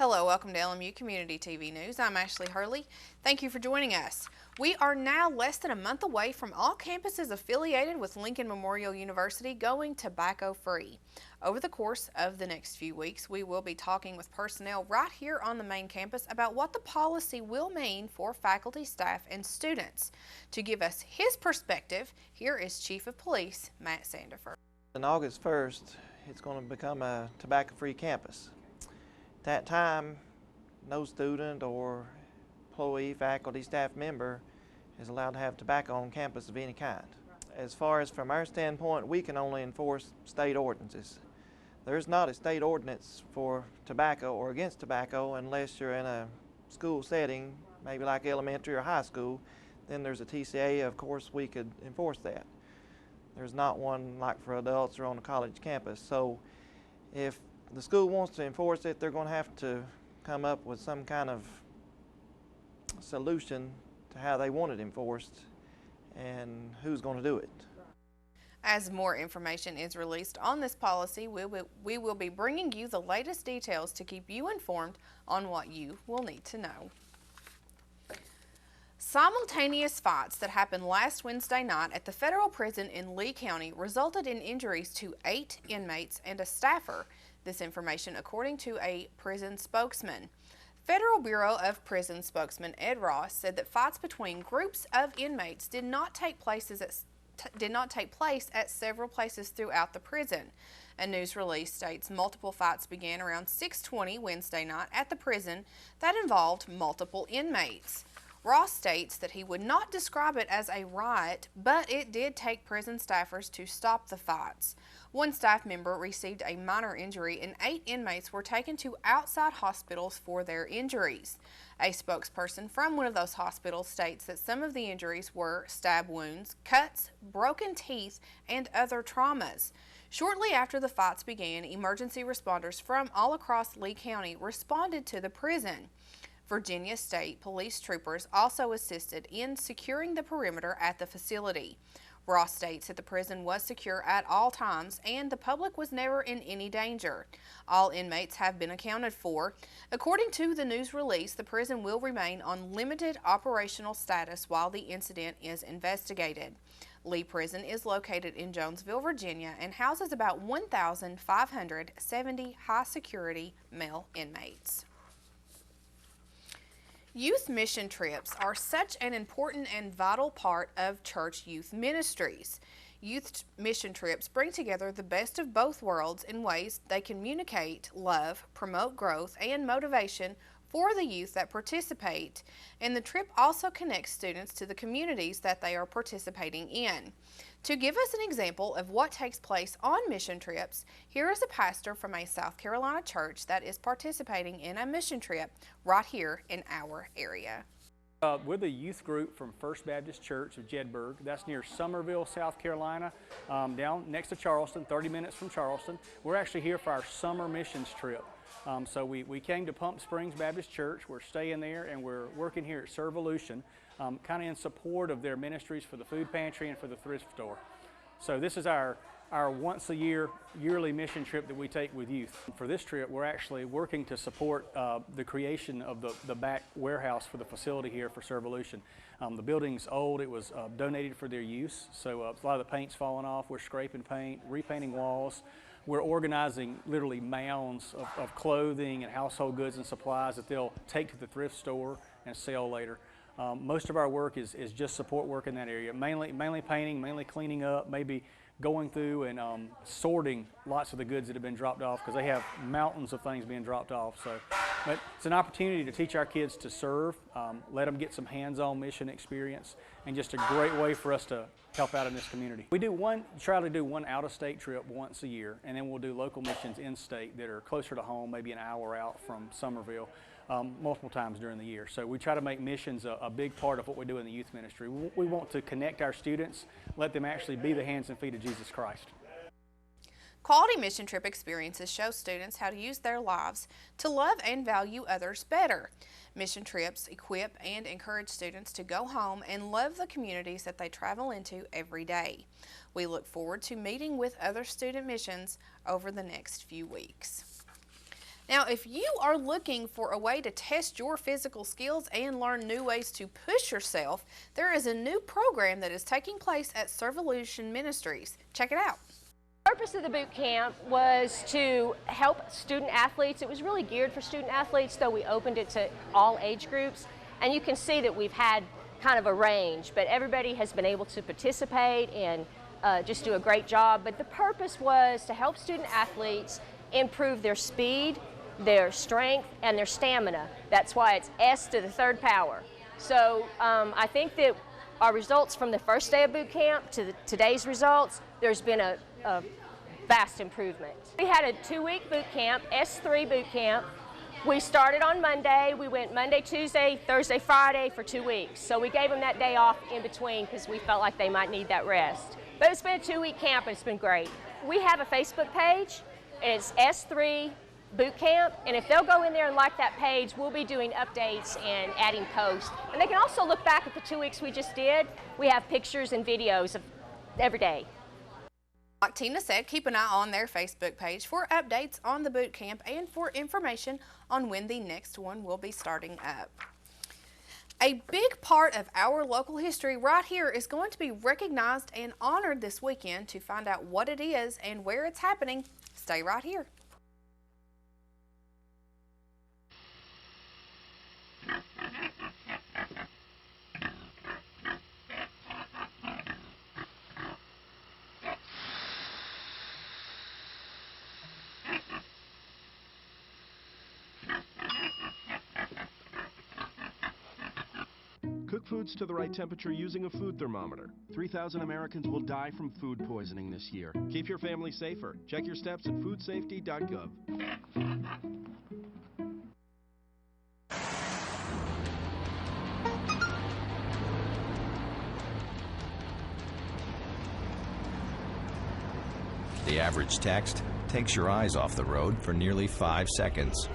Hello, welcome to LMU Community TV News. I'm Ashley Hurley. Thank you for joining us. We are now less than a month away from all campuses affiliated with Lincoln Memorial University going tobacco-free. Over the course of the next few weeks, we will be talking with personnel right here on the main campus about what the policy will mean for faculty, staff, and students. To give us his perspective, here is Chief of Police Matt Sandefur. On August 1st, it's going to become a tobacco-free campus. At that time, no student or employee, faculty, staff member is allowed to have tobacco on campus of any kind. As far as from our standpoint, we can only enforce state ordinances. There's not a state ordinance for tobacco or against tobacco unless you're in a school setting, maybe like elementary or high school. Then there's a TCA, of course we could enforce that. There's not one like for adults or on a college campus. So if the school wants to enforce it, they're going to have to come up with some kind of solution to how they want it enforced and who's going to do it. As more information is released on this policy, we will be bringing you the latest details to keep you informed on what you will need to know. Simultaneous fights that happened last Wednesday night at the federal prison in Lee County resulted in injuries to 8 inmates and a staffer. This information according to a prison spokesman. Federal Bureau of Prison spokesman Ed Ross said that fights between groups of inmates did not take place at several places throughout the prison. A news release states multiple fights began around 6:20 Wednesday night at the prison that involved multiple inmates. Ross states that he would not describe it as a riot, but it did take prison staffers to stop the fights. One staff member received a minor injury and 8 inmates were taken to outside hospitals for their injuries. A spokesperson from one of those hospitals states that some of the injuries were stab wounds, cuts, broken teeth, and other traumas. Shortly after the fights began, emergency responders from all across Lee County responded to the prison. Virginia State Police troopers also assisted in securing the perimeter at the facility. Ross states that the prison was secure at all times and the public was never in any danger. All inmates have been accounted for. According to the news release, the prison will remain on limited operational status while the incident is investigated. Lee Prison is located in Jonesville, Virginia, and houses about 1,570 high-security male inmates. Youth mission trips are such an important and vital part of church youth ministries. Youth mission trips bring together the best of both worlds in ways they communicate love, promote growth, and motivation for the youth that participate, and the trip also connects students to the communities that they are participating in. To give us an example of what takes place on mission trips, here is a pastor from a South Carolina church that is participating in a mission trip right here in our area. We're the youth group from First Baptist Church of Jedburgh. That's near Summerville, South Carolina, down next to Charleston, 30 minutes from Charleston. We're actually here for our summer missions trip. So we came to Pump Springs Baptist Church. We're staying there and we're working here at Servolution, kind of in support of their ministries for the food pantry and for the thrift store. So this is our once a year, yearly mission trip that we take with youth. For this trip, we're actually working to support the creation of the back warehouse for the facility here for Servolution. The building's old. It was donated for their use, so a lot of the paint's falling off. We're scraping paint, repainting walls. We're organizing literally mounds of clothing and household goods and supplies that they'll take to the thrift store and sell later. Most of our work is just support work in that area, mainly painting, mainly cleaning up, maybe going through and sorting lots of the goods that have been dropped off because they have mountains of things being dropped off. So, but it's an opportunity to teach our kids to serve, let them get some hands-on mission experience, and just a great way for us to help out in this community. We try to do one out-of-state trip once a year, and then we'll do local missions in-state that are closer to home, maybe an hour out from Summerville, multiple times during the year. So we try to make missions a big part of what we do in the youth ministry. We want to connect our students, let them actually be the hands and feet of Jesus Christ. Quality mission trip experiences show students how to use their lives to love and value others better. Mission trips equip and encourage students to go home and love the communities that they travel into every day. We look forward to meeting with other student missions over the next few weeks. Now, if you are looking for a way to test your physical skills and learn new ways to push yourself, there is a new program that is taking place at Servolution Ministries. Check it out. The purpose of the boot camp was to help student athletes. It was really geared for student athletes, though we opened it to all age groups. And you can see that we've had kind of a range, but everybody has been able to participate and just do a great job. But the purpose was to help student athletes improve their speed, their strength, and their stamina. That's why it's S to the third power. So I think that our results from the first day of boot camp to today's results, there's been a vast improvement. We had a 2-week boot camp, S3 boot camp. We started on Monday. We went Monday, Tuesday, Thursday, Friday for 2 weeks. So we gave them that day off in between because we felt like they might need that rest. But it's been a 2-week camp and it's been great. We have a Facebook page and it's S3 Boot Camp, and if they'll go in there and like that page, we'll be doing updates and adding posts. And they can also look back at the 2 weeks we just did. We have pictures and videos of every day. Like Tina said, keep an eye on their Facebook page for updates on the boot camp and for information on when the next one will be starting up. A big part of our local history right here is going to be recognized and honored this weekend. To find out what it is and where it's happening, stay right here. Cook foods to the right temperature using a food thermometer. 3,000 Americans will die from food poisoning this year. Keep your family safer. Check your steps at foodsafety.gov. The average text takes your eyes off the road for nearly 5 seconds.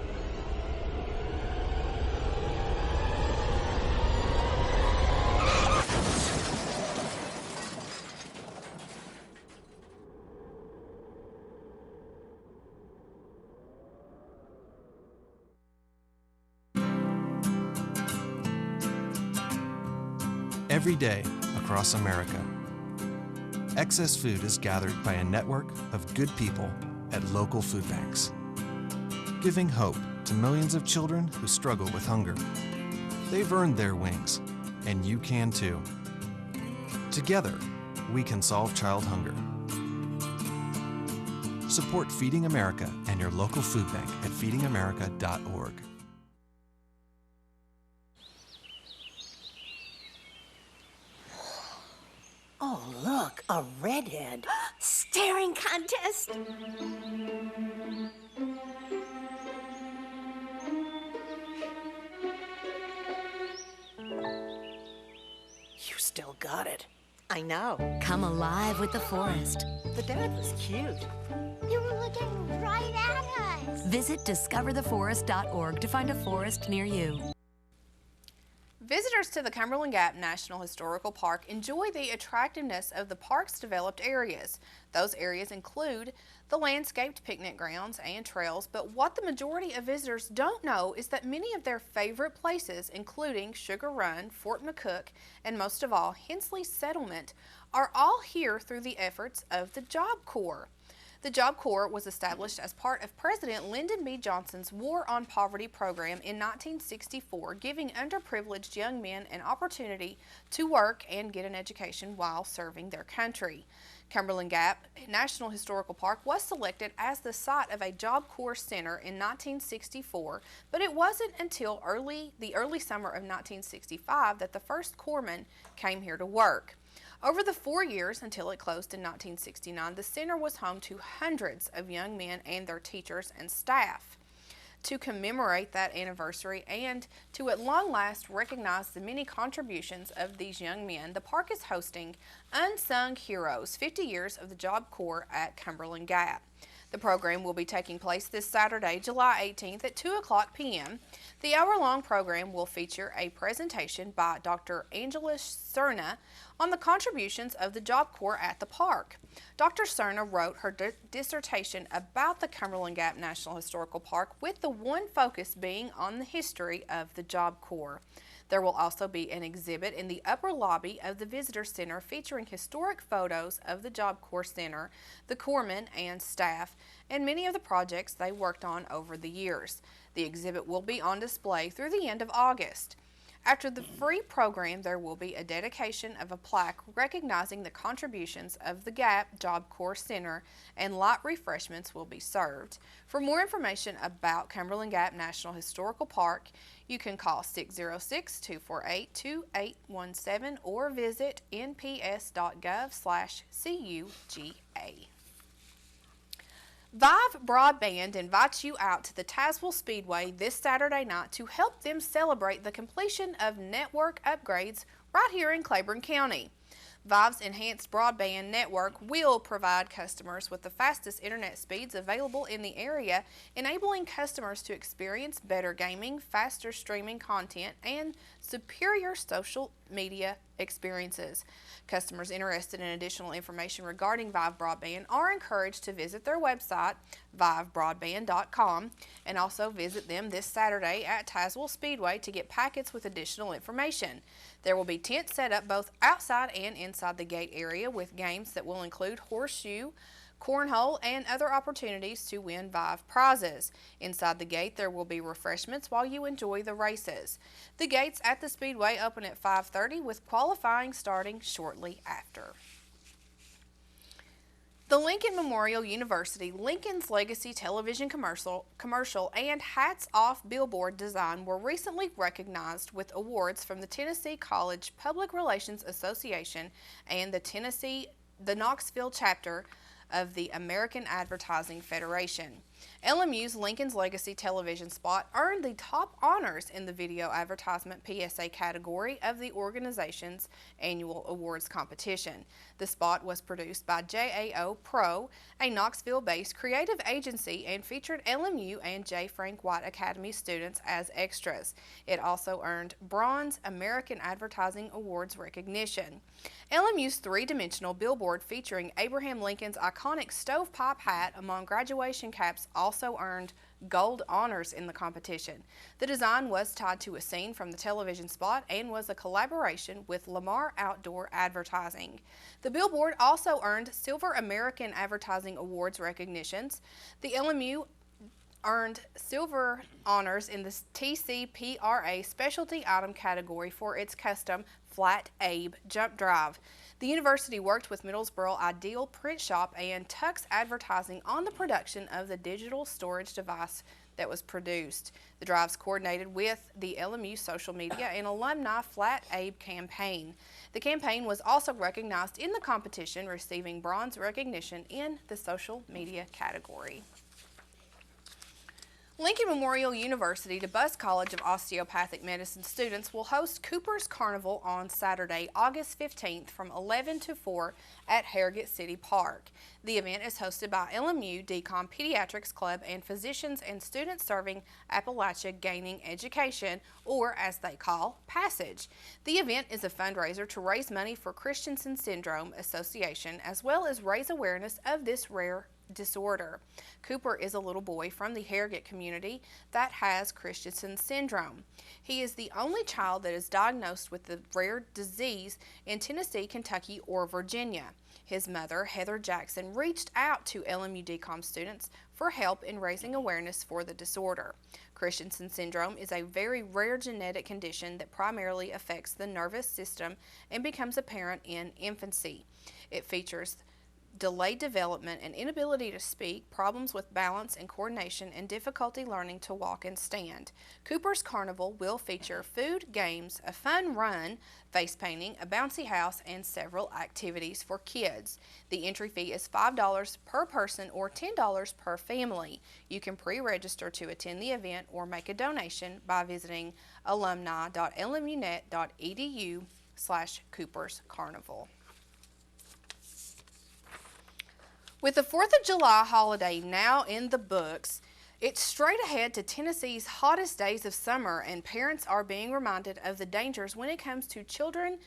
Every day across America, excess food is gathered by a network of good people at local food banks, giving hope to millions of children who struggle with hunger. They've earned their wings, and you can too. Together, we can solve child hunger. Support Feeding America and your local food bank at feedingamerica.org. Oh, look, a redhead. Staring contest. You still got it. I know. Come alive with the forest. The dad was cute. You were looking right at us. Visit discovertheforest.org to find a forest near you. Visitors to the Cumberland Gap National Historical Park enjoy the attractiveness of the park's developed areas. Those areas include the landscaped picnic grounds and trails, but what the majority of visitors don't know is that many of their favorite places, including Sugar Run, Fort McCook, and most of all, Hensley Settlement, are all here through the efforts of the Job Corps. The Job Corps was established as part of President Lyndon B. Johnson's War on Poverty program in 1964, giving underprivileged young men an opportunity to work and get an education while serving their country. Cumberland Gap National Historical Park was selected as the site of a Job Corps center in 1964, but it wasn't until the early summer of 1965 that the first corpsman came here to work. Over the 4 years until it closed in 1969, the center was home to hundreds of young men and their teachers and staff. To commemorate that anniversary and to at long last recognize the many contributions of these young men, the park is hosting Unsung Heroes, 50 Years of the Job Corps at Cumberland Gap. The program will be taking place this Saturday, July 18th at 2 o'clock p.m. The hour-long program will feature a presentation by Dr. Angela Cerna on the contributions of the Job Corps at the park. Dr. Cerna wrote her dissertation about the Cumberland Gap National Historical Park, with the one focus being on the history of the Job Corps. There will also be an exhibit in the upper lobby of the Visitor Center featuring historic photos of the Job Corps Center, the corpsmen and staff, and many of the projects they worked on over the years. The exhibit will be on display through the end of August. After the free program, there will be a dedication of a plaque recognizing the contributions of the Gap Job Corps Center, and light refreshments will be served. For more information about Cumberland Gap National Historical Park, you can call 606-248-2817 or visit nps.gov/CUGA. Vive Broadband invites you out to the Tazewell Speedway this Saturday night to help them celebrate the completion of network upgrades right here in Claiborne County. Vive's enhanced broadband network will provide customers with the fastest internet speeds available in the area, enabling customers to experience better gaming, faster streaming content, and superior social media experiences. Customers interested in additional information regarding Vive Broadband are encouraged to visit their website, vivebroadband.com, and also visit them this Saturday at Tazewell Speedway to get packets with additional information. There will be tents set up both outside and inside the gate area with games that will include horseshoe, cornhole, and other opportunities to win Vive prizes. Inside the gate, there will be refreshments while you enjoy the races. The gates at the Speedway open at 5:30 with qualifying starting shortly after. The Lincoln Memorial University Lincoln's Legacy television commercial and Hats Off billboard design were recently recognized with awards from the Tennessee College Public Relations Association and the Knoxville chapter of the American Advertising Federation. LMU's Lincoln's Legacy television spot earned the top honors in the video advertisement PSA category of the organization's annual awards competition. The spot was produced by JAO Pro, a Knoxville-based creative agency, and featured LMU and J. Frank White Academy students as extras. It also earned Bronze American Advertising Awards recognition. LMU's three-dimensional billboard featuring Abraham Lincoln's iconic stovepipe hat among graduation caps also earned gold honors in the competition. The design was tied to a scene from the television spot and was a collaboration with Lamar Outdoor Advertising. The billboard also earned Silver American Advertising Awards recognitions. The LMU earned silver honors in the TCPRA specialty item category for its custom Flat Abe jump drive. The university worked with Middlesboro Ideal Print Shop and Tux Advertising on the production of the digital storage device that was produced. The drives coordinated with the LMU social media and alumni Flat Abe campaign. The campaign was also recognized in the competition, receiving bronze recognition in the social media category. Lincoln Memorial University DeBuss College of Osteopathic Medicine students will host Cooper's Carnival on Saturday, August 15th from 11 to 4 at Harrogate City Park. The event is hosted by LMU Decom Pediatrics Club and physicians and students serving Appalachia Gaining Education, or as they call, Passage. The event is a fundraiser to raise money for Christensen Syndrome Association, as well as raise awareness of this rare disorder. Cooper is a little boy from the Harrogate community that has Christensen syndrome. He is the only child that is diagnosed with the rare disease in Tennessee, Kentucky, or Virginia. His mother, Heather Jackson, reached out to LMU DCOM students for help in raising awareness for the disorder. Christensen syndrome is a very rare genetic condition that primarily affects the nervous system and becomes apparent in infancy. It features delayed development and inability to speak, problems with balance and coordination, and difficulty learning to walk and stand. Cooper's Carnival will feature food, games, a fun run, face painting, a bouncy house, and several activities for kids. The entry fee is $5 per person or $10 per family. You can pre-register to attend the event or make a donation by visiting alumni.lmunet.edu/Cooper's Carnival. With the 4th of July holiday now in the books, it's straight ahead to Tennessee's hottest days of summer, and parents are being reminded of the dangers when it comes to children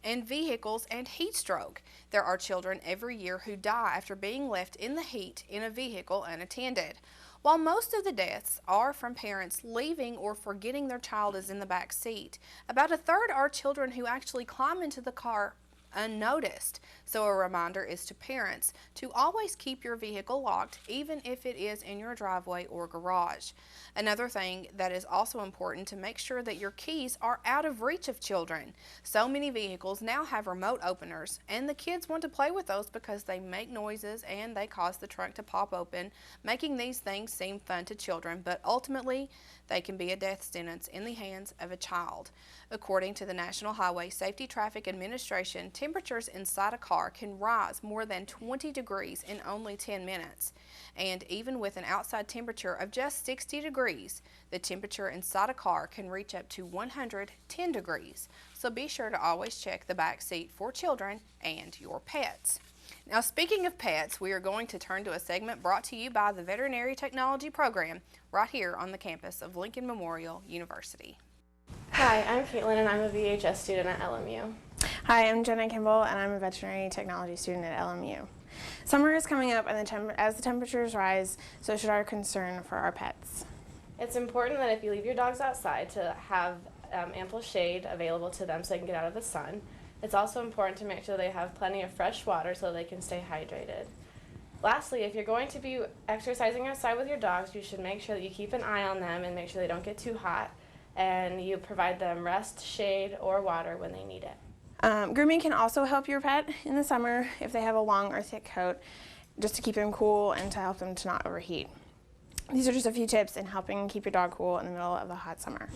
and vehicles and heat stroke. There are children every year who die after being left in the heat in a vehicle unattended. While most of the deaths are from parents leaving or forgetting their child is in the back seat, about a third are children who actually climb into the car unnoticed. So a reminder is to parents to always keep your vehicle locked, even if it is in your driveway or garage. Another thing that is also important to make sure that your keys are out of reach of children. So many vehicles now have remote openers, and the kids want to play with those because they make noises and they cause the trunk to pop open, making these things seem fun to children, but ultimately they can be a death sentence in the hands of a child. According to the National Highway Safety Traffic Administration, temperatures inside a car can rise more than 20 degrees in only 10 minutes. And even with an outside temperature of just 60 degrees, the temperature inside a car can reach up to 110 degrees. So be sure to always check the back seat for children and your pets. Now, speaking of pets, we are going to turn to a segment brought to you by the Veterinary Technology Program right here on the campus of Lincoln Memorial University. Hi, I'm Caitlin, and I'm a VHS student at LMU. Hi, I'm Jenna Kimball, and I'm a veterinary technology student at LMU. Summer is coming up, and as the temperatures rise, so should our concern for our pets. It's important that if you leave your dogs outside to have ample shade available to them so they can get out of the sun. It's also important to make sure they have plenty of fresh water so they can stay hydrated. Lastly, if you're going to be exercising outside with your dogs, you should make sure that you keep an eye on them and make sure they don't get too hot, and you provide them rest, shade, or water when they need it. Grooming can also help your pet in the summer if they have a long or thick coat, just to keep them cool and to help them to not overheat. These are just a few tips in helping keep your dog cool in the middle of the hot summer.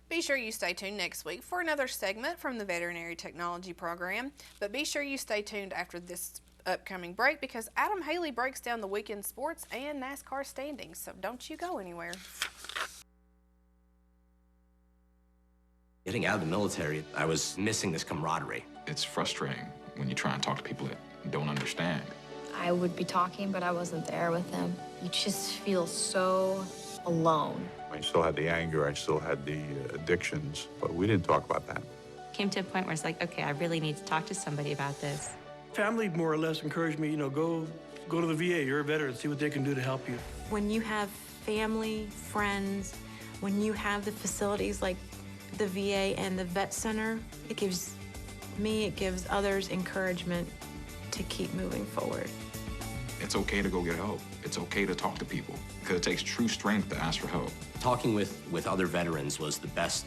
Be sure you stay tuned next week for another segment from the Veterinary Technology Program, but be sure you stay tuned after this upcoming break because Adam Haley breaks down the weekend sports and NASCAR standings, so don't you go anywhere. Getting out of the military, I was missing this camaraderie. It's frustrating when you try and talk to people that don't understand. I would be talking, but I wasn't there with them. You just feel so alone. I still had the anger, I still had the addictions, but we didn't talk about that. Came to a point where it's like, okay, I really need to talk to somebody about this. Family more or less encouraged me, go to the VA, you're a veteran, see what they can do to help you. When you have family, friends, when you have the facilities like the VA and the vet center, it gives me, it gives others encouragement to keep moving forward. It's okay to go get help. It's okay to talk to people because it takes true strength to ask for help. Talking with other veterans was the best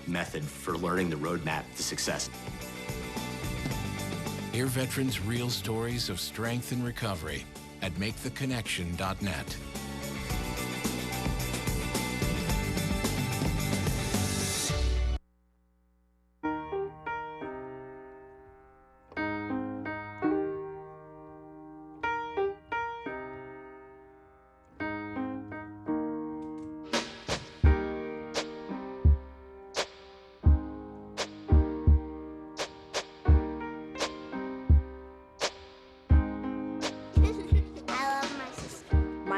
method for learning the roadmap to success. Hear veterans' real stories of strength and recovery at maketheconnection.net.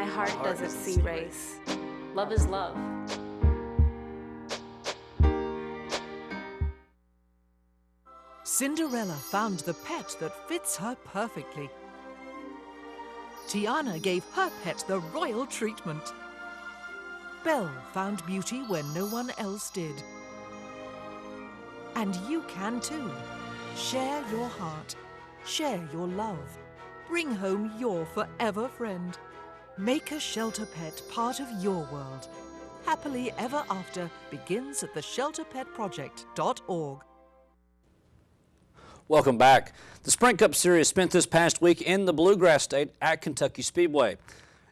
Heart doesn't see race. Love is love. Cinderella found the pet that fits her perfectly. Tiana gave her pet the royal treatment. Belle found beauty where no one else did. And you can too. Share your heart. Share your love. Bring home your forever friend. Make a shelter pet part of your world. Happily Ever After begins at theshelterpetproject.org. Welcome back. The Sprint Cup Series spent this past week in the Bluegrass State at Kentucky Speedway.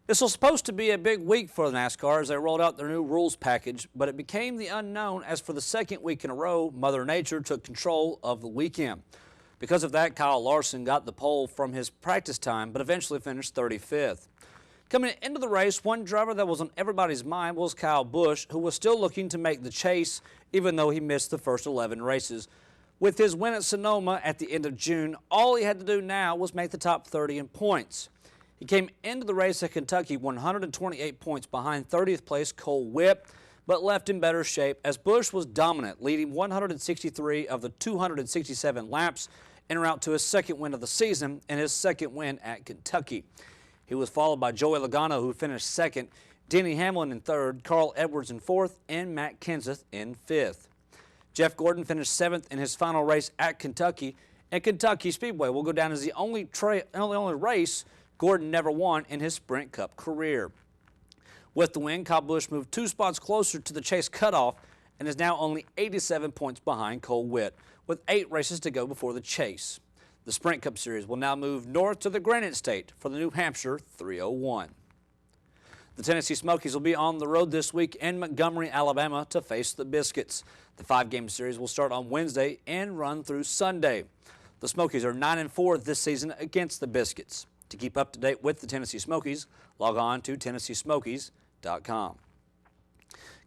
This was supposed to be a big week for the NASCAR as they rolled out their new rules package, but it became the unknown as for the second week in a row, Mother Nature took control of the weekend. Because of that, Kyle Larson got the pole from his practice time, but eventually finished 35th. Coming into the race, one driver that was on everybody's mind was Kyle Busch, who was still looking to make the chase, even though he missed the first 11 races. With his win at Sonoma at the end of June, all he had to do now was make the top 30 in points. He came into the race at Kentucky 128 points behind 30th place Cole Whipp, but left in better shape as Busch was dominant, leading 163 of the 267 laps en route to his second win of the season and his second win at Kentucky. He was followed by Joey Logano, who finished second, Denny Hamlin in third, Carl Edwards in fourth, and Matt Kenseth in fifth. Jeff Gordon finished seventh in his final race at Kentucky, and Kentucky Speedway will go down as the only race Gordon never won in his Sprint Cup career. With the win, Kyle Busch moved 2 spots closer to the chase cutoff and is now only 87 points behind Cole Whitt, with 8 races to go before the chase. The Sprint Cup Series will now move north to the Granite State for the New Hampshire 301. The Tennessee Smokies will be on the road this week in Montgomery, Alabama to face the Biscuits. The 5-game series will start on Wednesday and run through Sunday. The Smokies are 9-4 this season against the Biscuits. To keep up to date with the Tennessee Smokies, log on to TennesseeSmokies.com.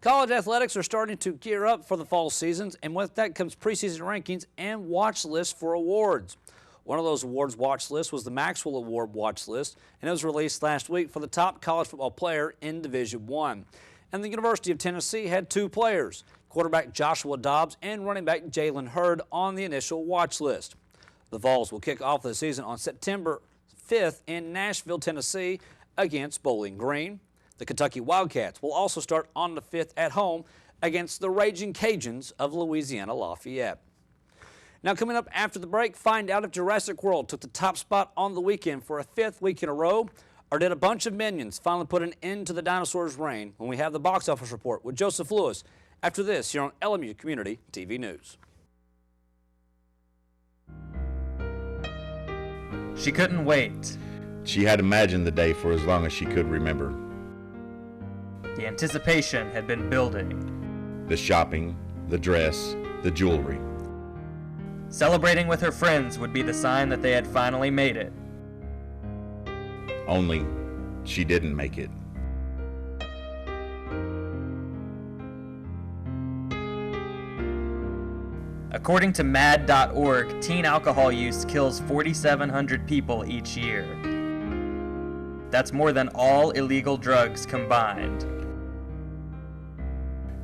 College athletics are starting to gear up for the fall seasons, and with that comes preseason rankings and watch lists for awards. One of those awards watch lists was the Maxwell Award watch list, and it was released last week for the top college football player in Division I. And the University of Tennessee had 2 players, quarterback Joshua Dobbs and running back Jalen Hurd, on the initial watch list. The Vols will kick off the season on September 5th in Nashville, Tennessee against Bowling Green. The Kentucky Wildcats will also start on the 5th at home against the Raging Cajuns of Louisiana Lafayette. Now, coming up after the break, find out if Jurassic World took the top spot on the weekend for a 5th week in a row, or did a bunch of Minions finally put an end to the dinosaurs' reign, when we have the box office report with Joseph Lewis after this here on LMU Community TV News. She couldn't wait. She had imagined the day for as long as she could remember. The anticipation had been building. The shopping, the dress, the jewelry. Celebrating with her friends would be the sign that they had finally made it. Only, she didn't make it. According to MAD.org, teen alcohol use kills 4,700 people each year. That's more than all illegal drugs combined.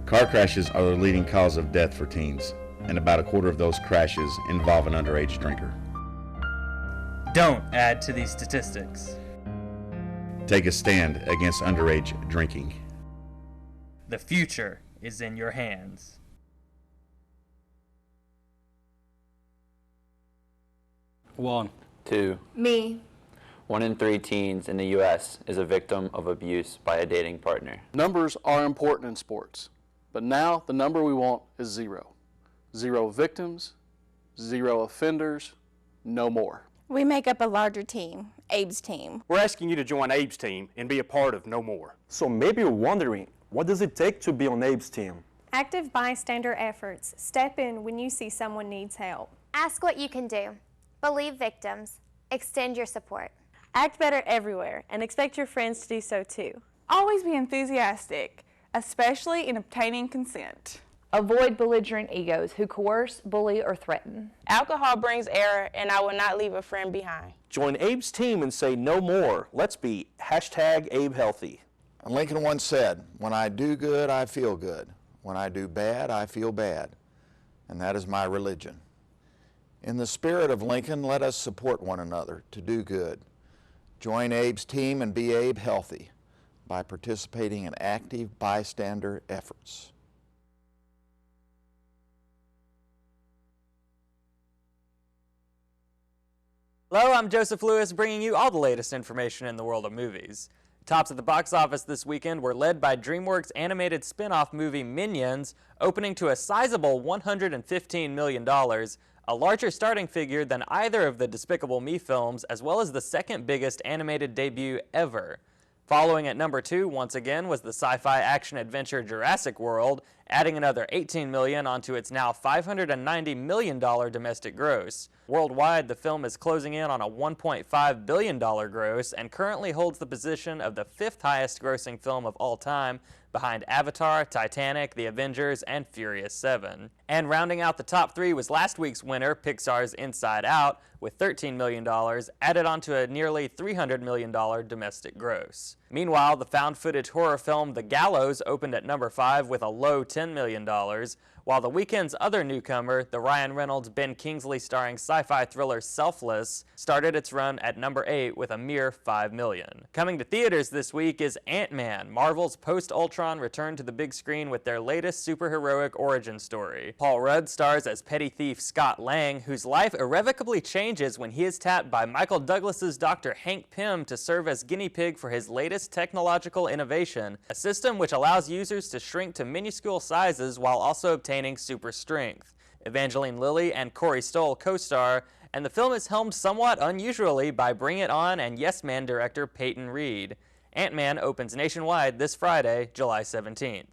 Car crashes are the leading cause of death for teens, and about a quarter of those crashes involve an underage drinker. Don't add to these statistics. Take a stand against underage drinking. The future is in your hands. One. Two. Me. 1 in 3 teens in the U.S. is a victim of abuse by a dating partner. Numbers are important in sports, but now the number we want is 0. 0 victims, 0 offenders, no more. We make up a larger team, Abe's team. We're asking you to join Abe's team and be a part of No More. So maybe you're wondering, what does it take to be on Abe's team? Active bystander efforts. Step in when you see someone needs help. Ask what you can do. Believe victims. Extend your support. Act better everywhere and expect your friends to do so too. Always be enthusiastic, especially in obtaining consent. Avoid belligerent egos who coerce, bully, or threaten. Alcohol brings error, and I will not leave a friend behind. Join Abe's team and say no more. Let's be #AbeHealthy. Lincoln once said, "When I do good, I feel good. When I do bad, I feel bad." And that is my religion. In the spirit of Lincoln, let us support one another to do good. Join Abe's team and be Abe healthy by participating in active bystander efforts. Hello, I'm Joseph Lewis, bringing you all the latest information in the world of movies. Tops at the box office this weekend were led by DreamWorks' animated spin-off movie Minions, opening to a sizable $115 million, a larger starting figure than either of the Despicable Me films, as well as the second biggest animated debut ever. Following at number 2, once again, was the sci-fi action-adventure Jurassic World, adding another $18 million onto its now $590 million domestic gross. Worldwide, the film is closing in on a $1.5 billion gross and currently holds the position of the 5th highest grossing film of all time, behind Avatar, Titanic, The Avengers, and Furious 7. And rounding out the top 3 was last week's winner, Pixar's Inside Out, with $13 million, added onto a nearly $300 million domestic gross. Meanwhile, the found-footage horror film The Gallows opened at number 5 with a low $10 million, while the weekend's other newcomer, the Ryan Reynolds, Ben Kingsley starring sci-fi thriller Selfless, started its run at number 8 with a mere $5 million. Coming to theaters this week is Ant-Man, Marvel's post-Ultron return to the big screen with their latest superheroic origin story. Paul Rudd stars as petty thief Scott Lang, whose life irrevocably changes when he is tapped by Michael Douglas's Dr. Hank Pym to serve as guinea pig for his latest technological innovation, a system which allows users to shrink to minuscule sizes while also obtaining super strength. Evangeline Lilly and Corey Stoll co-star, and the film is helmed somewhat unusually by Bring It On and Yes Man director Peyton Reed. Ant-Man opens nationwide this Friday, July 17th.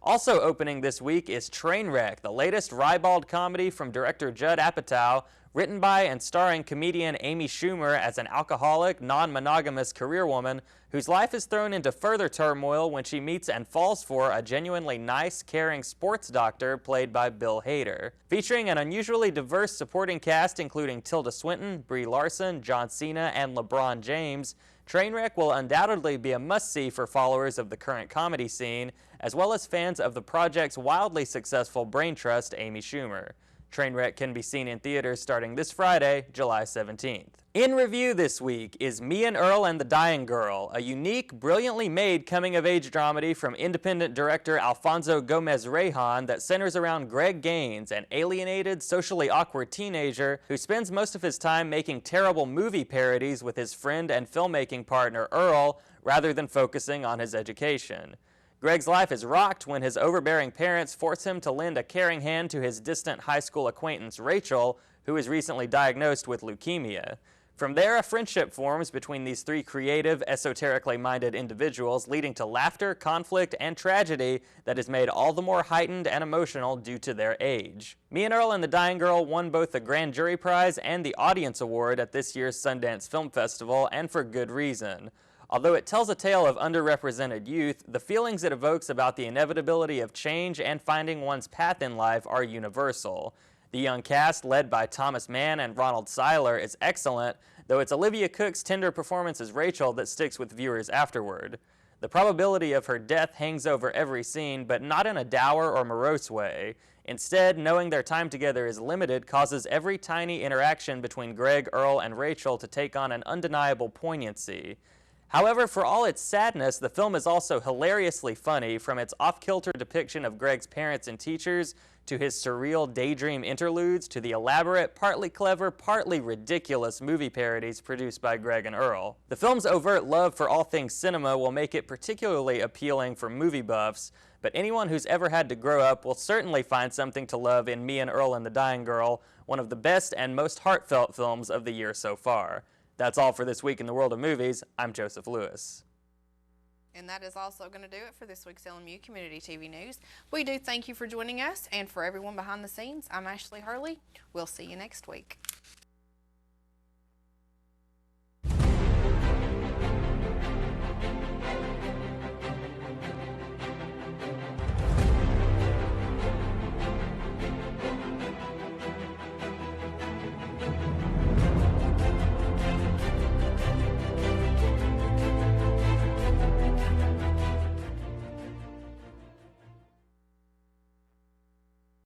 Also opening this week is Trainwreck, the latest ribald comedy from director Judd Apatow, written by and starring comedian Amy Schumer as an alcoholic, non-monogamous career woman whose life is thrown into further turmoil when she meets and falls for a genuinely nice, caring sports doctor played by Bill Hader. Featuring an unusually diverse supporting cast including Tilda Swinton, Brie Larson, John Cena, and LeBron James, Trainwreck will undoubtedly be a must-see for followers of the current comedy scene, as well as fans of the project's wildly successful brain trust, Amy Schumer. Trainwreck can be seen in theaters starting this Friday, July 17th. In review this week is Me and Earl and the Dying Girl, a unique, brilliantly made coming-of-age dramedy from independent director Alfonso Gomez-Rejon that centers around Greg Gaines, an alienated, socially awkward teenager who spends most of his time making terrible movie parodies with his friend and filmmaking partner Earl, rather than focusing on his education. Greg's life is rocked when his overbearing parents force him to lend a caring hand to his distant high school acquaintance Rachel, who is recently diagnosed with leukemia. From there, a friendship forms between these three creative, esoterically minded individuals, leading to laughter, conflict, and tragedy that is made all the more heightened and emotional due to their age. Me and Earl and the Dying Girl won both the Grand Jury Prize and the Audience Award at this year's Sundance Film Festival, and for good reason. Although it tells a tale of underrepresented youth, the feelings it evokes about the inevitability of change and finding one's path in life are universal. The young cast, led by Thomas Mann and Ronald Seiler, is excellent, though it's Olivia Cooke's tender performance as Rachel that sticks with viewers afterward. The probability of her death hangs over every scene, but not in a dour or morose way. Instead, knowing their time together is limited causes every tiny interaction between Greg, Earl, and Rachel to take on an undeniable poignancy. However, for all its sadness, the film is also hilariously funny, from its off-kilter depiction of Greg's parents and teachers, to his surreal daydream interludes, to the elaborate, partly clever, partly ridiculous movie parodies produced by Greg and Earl. The film's overt love for all things cinema will make it particularly appealing for movie buffs, but anyone who's ever had to grow up will certainly find something to love in Me and Earl and the Dying Girl, one of the best and most heartfelt films of the year so far. That's all for this week in the world of movies. I'm Joseph Lewis. And that is also going to do it for this week's LMU Community TV News. We do thank you for joining us, and for everyone behind the scenes, I'm Ashley Hurley. We'll see you next week.